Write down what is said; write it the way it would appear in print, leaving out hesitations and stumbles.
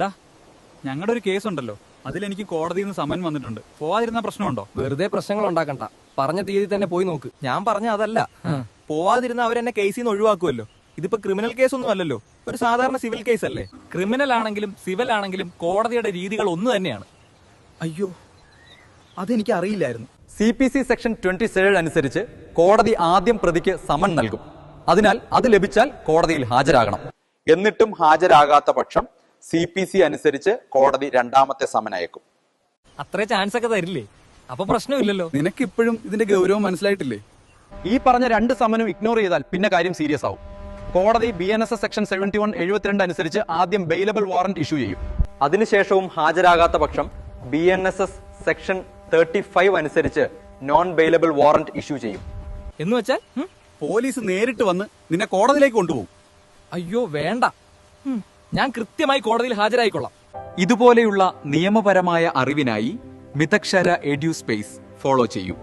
ഡാ ഞങ്ങളുടെ ഒരു കേസ് ഉണ്ടല്ലോ, അതിലെനിക്ക് കോടതിയിൽ നിന്ന് സമൻ വന്നിട്ടുണ്ട്. പോവാതിരുന്ന പ്രശ്നമുണ്ടോ? വെറുതെ പ്രശ്നങ്ങൾ ഉണ്ടാക്കണ്ട, പറഞ്ഞ തീയതി തന്നെ പോയി നോക്ക്. ഞാൻ പറഞ്ഞ അതല്ല, പോവാതിരുന്ന അവരെന്നെ കേസിൽ നിന്ന് ഒഴിവാക്കുമല്ലോ. ഇതിപ്പോ ക്രിമിനൽ കേസൊന്നും അല്ലല്ലോ, ഒരു സാധാരണ സിവിൽ കേസ് അല്ലേ. ക്രിമിനൽ ആണെങ്കിലും സിവിൽ ആണെങ്കിലും കോടതിയുടെ രീതികൾ ഒന്ന് തന്നെയാണ്. അയ്യോ, അതെനിക്ക് അറിയില്ലായിരുന്നു. CPC സെക്ഷൻ 27 അനുസരിച്ച് കോടതി ആദ്യം പ്രതിക്ക് സമൻ നൽകും. അതിനാൽ അത് ലഭിച്ചാൽ കോടതിയിൽ ഹാജരാകണം. എന്നിട്ടും ഹാജരാകാത്ത പക്ഷം CPC അനുസരിച്ച് കോടതി രണ്ടാമത്തെ സമൻ അയക്കും. അത്രേ ചാൻസ് ഒക്കെ തരില്ലേ? അപ്പൊ പ്രശ്നമില്ലല്ലോ. നിനക്കിപ്പോഴും ഇതിന്റെ ഗൗരവം മനസ്സിലായിട്ടില്ലേ? ഈ പറഞ്ഞ രണ്ട് സമനും ഇഗ്നോർ ചെയ്താൽ പിന്നെ കാര്യം സീരിയസ് ആവും. കോടതി BNSS സെക്ഷൻ 71-72 അനുസരിച്ച് ആദ്യം ബെയിലബിൾ വാറന്റ് ഇഷ്യൂ ചെയ്യും. അതിനുശേഷവും ഹാജരാകാത്ത പക്ഷം BNSS സെക്ഷൻ 35 അനുസരിച്ച് നോൺ ബെയിലബിൾ വാറന്റ് ഇഷ്യൂ ചെയ്യും. എന്ന് വെച്ചാൽ പോലീസ് നേരിട്ട് വന്ന് നിന്നെ കോടതിയിലേക്ക് കൊണ്ടുപോകും. അയ്യോ വേണ്ട, ഞാൻ കൃത്യമായി കോടതിയിൽ ഹാജരായിക്കൊള്ളാം. ഇതുപോലെയുള്ള നിയമപരമായ അറിവിനായി മിതക്ഷര എഡ്യൂ സ്പേസ് ഫോളോ ചെയ്യൂ.